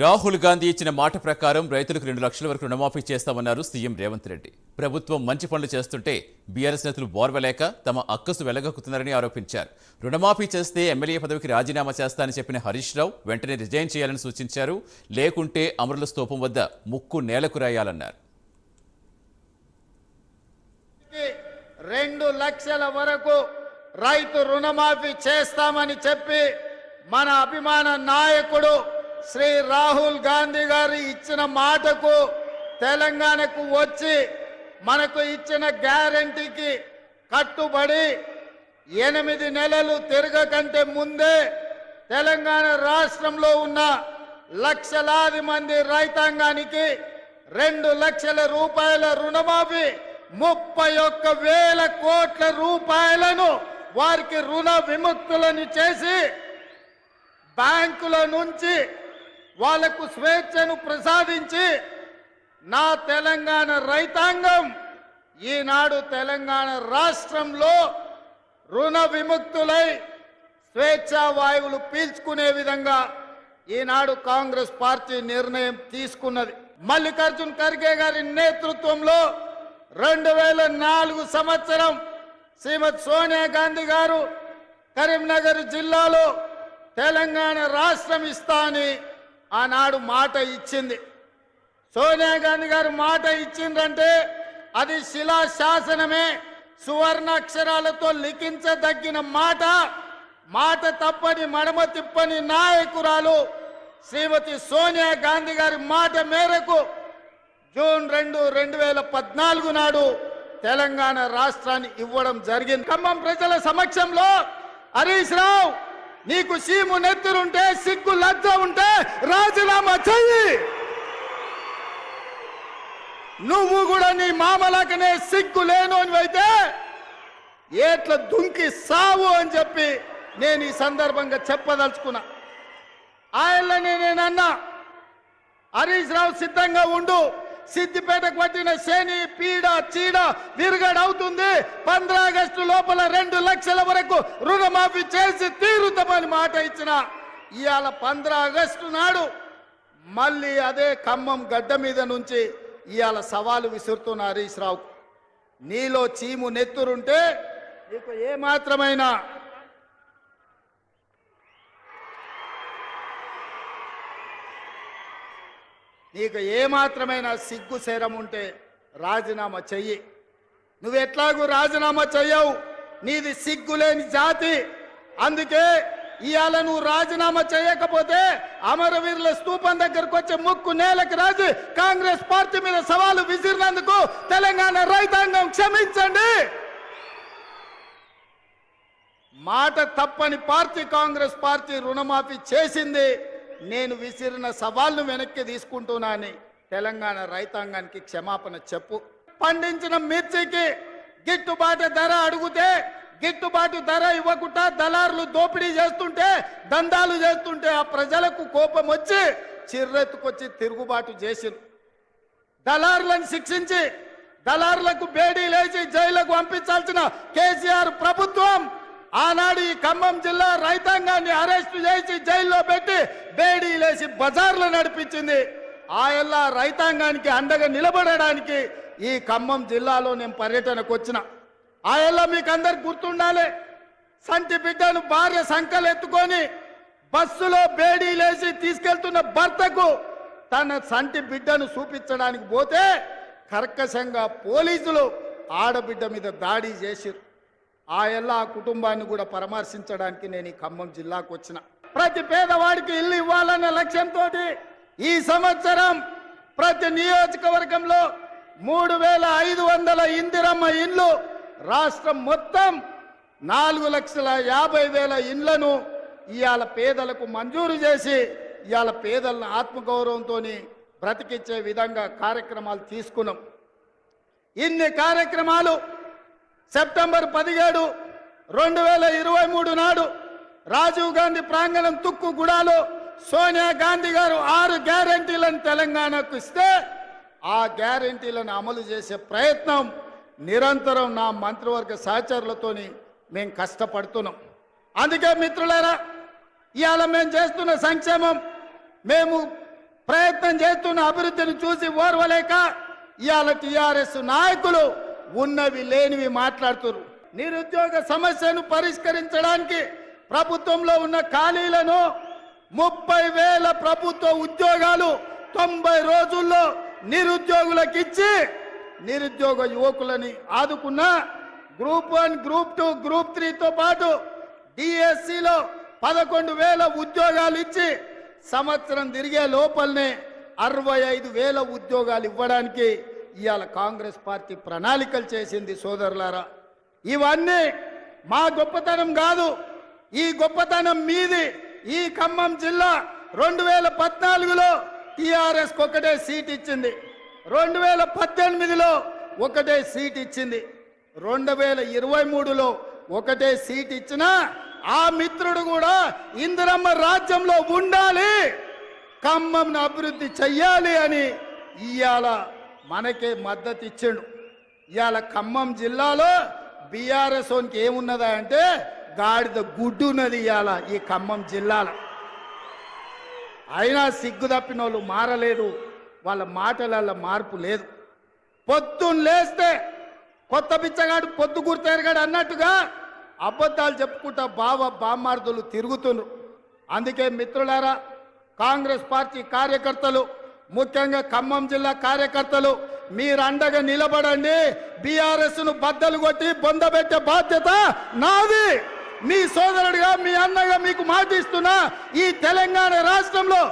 రాహుల్ గాంధీ ఇచ్చిన మాట ప్రకారం రైతులకు 2 లక్షల వరకు రుణమాఫీ చేస్తామన్నారు సీఎం రేవంత్ రెడ్డి. ప్రభుత్వం మంచి పనులు చేస్తుంటే బీఆర్ఎస్ నేతలు బోర్వలేక తమ అక్కసు వెలగక్కుతున్నారని ఆరోపించారు. రుణమాఫీ చేస్తే ఎమ్మెల్యే పదవికి రాజీనామా చేస్తానని చెప్పిన హరీష్ రావు వెంటనే రిజైన్ చేయాలని సూచించారు. లేకుంటే అమరుల స్తూపం వద్ద ముక్కు నేలకు రాయాలన్నారు. 2 లక్షల వరకు రైతు రుణమాఫీ చేస్తామని చెప్పి మన అభిమాన నాయకుడు శ్రీ రాహుల్ గాంధీ గారు ఇచ్చిన మాటకు తెలంగాణకు వచ్చి మనకు ఇచ్చిన గ్యారంటీకి కట్టుబడి 8 నెలలు తిరగకంటే ముందే తెలంగాణ రాష్ట్రంలో ఉన్న లక్షలాది మంది రైతాంగానికి 2 లక్షల రూపాయల రుణమాఫీ 31,000 కోట్ల రూపాయలను వారికి రుణ విముక్తులను చేసి బ్యాంకుల నుంచి వాళ్లకు స్వేచ్ఛను ప్రసాదించి నా తెలంగాణ రైతాంగం ఈనాడు తెలంగాణ రాష్ట్రంలో రుణ విముక్తులై స్వేచ్ఛా వాయువులు పీల్చుకునే విధంగా ఈనాడు కాంగ్రెస్ పార్టీ నిర్ణయం తీసుకున్నది. మల్లికార్జున్ ఖర్గే గారి నేతృత్వంలో 2004 సంవత్సరం శ్రీమతి సోనియా గాంధీ గారు కరీంనగర్ జిల్లాలో తెలంగాణ రాష్ట్రం ఇస్తా అని ఆనాడు మాట ఇచ్చింది. సోనియా గాంధీ గారు మాట ఇచ్చిందంటే అది శిలా శాసనమే, సువర్ణాక్షరాలతో లిఖించదగిన మాట. మాట తప్పని మడమ తిప్పని నాయకురాలు శ్రీమతి సోనియా గాంధీ గారి మాట మేరకు జూన్ 2, 2014 నాడు తెలంగాణ రాష్ట్రాన్ని ఇవ్వడం జరిగింది. ఖమ్మం ప్రజల సమక్షంలో హరీష్ రావు, నీకు సీము నెత్తురుంటే, సిగ్గు లజ్జ ఉంటే రాజీనామా చెయ్యి. నువ్వు కూడా నీ మామలకనే సిగ్గు లేనోనివైతే ఏట్ల దుంకి సావు అని చెప్పి నేను ఈ సందర్భంగా చెప్పదలుచుకున్నా. ఆయననే నేనన్నా, హరీష్ రావు సిద్ధంగా ఉండు, సిద్దిపేటకు పట్టిన శని పీడ చీడ విరుగడవుతుంది. 15 ఆగస్టు లోపల 2 లక్షల వరకు రుణమాఫీ చేసి తీరుతామని మాట ఇచ్చిన ఇవాళ 15 ఆగస్టు నాడు మళ్ళీ అదే ఖమ్మం గడ్డ మీద నుంచి ఇవాళ సవాలు విసురుతున్న హరీష్ రావు, నీలో చీము నెత్తురుంటే నీకు ఏమాత్రమైన సిగ్గు శరం ఉంటే రాజీనామా చెయ్యి. నువ్వు ఎట్లాగూ రాజీనామా చెయ్యవు, నీది సిగ్గులేని జాతి. అందుకే ఇవాళ నువ్వు రాజీనామా చేయకపోతే అమరవీరుల స్తూపం దగ్గరకు వచ్చే ముక్కు నేలకు రాజు కాంగ్రెస్ పార్టీ మీద సవాలు విసిరినందుకు తెలంగాణ రైతాంగం క్షమించండి. మాట తప్పని పార్టీ కాంగ్రెస్ పార్టీ రుణమాఫీ చేసింది. నేను విసిరిన సవాల్ను వెనక్కి తీసుకుంటున్నానని తెలంగాణ రైతాంగానికి క్షమాపణ చెప్పు. పండించిన మిర్చికి గిట్టుబాటు ధర అడిగితే గిట్టుబాటు ధర ఇవ్వకుండా దళారులు దోపిడీ చేస్తుంటే, దందాలు చేస్తుంటే ఆ ప్రజలకు కోపం వచ్చి చిర్రెత్తుకొచ్చి తిరుగుబాటు చేసింది. దళారులను శిక్షించి దళారులకు బేడీ లేచి జైలుకు పంపించాల్సిన కేసీఆర్ ప్రభుత్వం ఆనాడు ఈ ఖమ్మం జిల్లా రైతాంగాన్ని అరెస్టు చేసి జైల్లో పెట్టి బేడీ లేచి బజార్లు నడిపించింది. ఆయల్లా రైతాంగానికి అండగా నిలబడడానికి ఈ ఖమ్మం జిల్లాలో నేను పర్యటనకు వచ్చిన. ఆయల్లా మీకు అందరికి గుర్తుండాలి, సంటి బిడ్డను భార్య సంకలు ఎత్తుకొని బస్సులో బేడీ లేచి తీసుకెళ్తున్న భర్తకు తన సంటి బిడ్డను చూపించడానికి పోతే కర్కశంగా పోలీసులు ఆడబిడ్డ మీద దాడి చేసిరు. ఆ కుటుంబాన్ని కూడా పరామర్శించడానికి నేను ఈ ఖమ్మం జిల్లాకు వచ్చిన. ప్రతి పేదవాడికి ఇల్లు ఇవ్వాలన్న లక్ష్యంతో ఈ సంవత్సరం ప్రతి నియోజకవర్గంలో 3,500 ఇందిరమ్మ ఇండ్లు, రాష్ట్రం మొత్తం 4,50,000 ఇండ్లను ఇవాళ పేదలకు మంజూరు చేసి ఇవాళ పేదలను ఆత్మగౌరవంతో బ్రతికించే విధంగా కార్యక్రమాలు తీసుకున్నాం. ఇన్ని కార్యక్రమాలు సెప్టెంబర్ 17, 2023 నాడు రాజీవ్ గాంధీ ప్రాంగణం తుక్కుగూడలో సోనియా గాంధీ గారు 6 గ్యారెంటీలను తెలంగాణకు ఇస్తే ఆ గ్యారెంటీలను అమలు చేసే ప్రయత్నం నిరంతరం నా మంత్రివర్గ సహచరులతోని మేము కష్టపడుతున్నాం. అందుకే మిత్రులారా, ఇవాళ మేము చేస్తున్న సంక్షేమం, మేము ప్రయత్నం చేస్తున్న అభివృద్ధిని చూసి ఓర్వలేక ఇవాళ టిఆర్ఎస్ నాయకులు ఉన్నవి లేనివి మాట్లాడుతున్నారు. నిరుద్యోగ సమస్యను పరిష్కరించడానికి ప్రభుత్వంలో ఉన్న ఖాళీలను 30,000 ప్రభుత్వ ఉద్యోగాలు 90 రోజుల్లో నిరుద్యోగులకు ఇచ్చి నిరుద్యోగ యువకులని ఆదుకున్న గ్రూప్ 1, గ్రూప్ 2, గ్రూప్ 3తో పాటు డిఎస్సిలో 11,000 ఉద్యోగాలు ఇచ్చి సంవత్సరం తిరిగే లోపలనే 65,000 ఉద్యోగాలు ఇవ్వడానికి ఇవాళ కాంగ్రెస్ పార్టీ ప్రణాళికలు చేసింది. సోదరులారా, ఇవన్నీ మా గొప్పతనం కాదు, ఈ గొప్పతనం మీది. ఈ ఖమ్మం జిల్లా 2014లో టిఆర్ఎస్ ఒకటే సీట్ ఇచ్చింది, 2018లో ఒకటే సీట్ ఇచ్చింది, 2023లో ఒకటే సీట్ ఇచ్చినా ఆ మిత్రుడు కూడా ఇందిరమ్మ రాజ్యంలో ఉండాలి, ఖమ్మంను అభివృద్ధి చెయ్యాలి అని ఇవాళ మనకే మద్దతు ఇచ్చిండు. ఇవాళ ఖమ్మం జిల్లాలో బీఆర్ఎస్ ఓన్కి ఏమున్నదా అంటే గాడిద గుడ్డు ఉన్నది ఇవాళ ఈ ఖమ్మం జిల్లాలో. అయినా సిగ్గు తప్పిన వాళ్ళు మారలేదు, వాళ్ళ మాటలలో మార్పు లేదు. పొద్దున్న లేస్తే కొత్త బిచ్చగాడు పొద్దు గుర్తెరగాడు అన్నట్టుగా అబద్ధాలు చెప్పుకుంటా బామ్మార్దులు తిరుగుతున్నారు. అందుకే మిత్రులారా, కాంగ్రెస్ పార్టీ కార్యకర్తలు, ముఖ్యంగా ఖమ్మం జిల్లా కార్యకర్తలు మీరు అండగా నిలబడండి. బీఆర్ఎస్ను బద్దలు కొట్టి బొందబెట్టే బాధ్యత నాది. మీ సోదరుడిగా, మీ అన్నగా మీకు మాటిస్తున్నా, ఈ తెలంగాణ రాష్ట్రంలో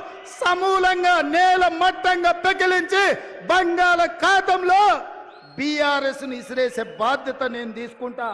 సమూలంగా నేల మట్టంగా పెకిలించి బంగాళాఖాతంలో బీఆర్ఎస్ను ఇసిరేసే బాధ్యత నేను తీసుకుంటా.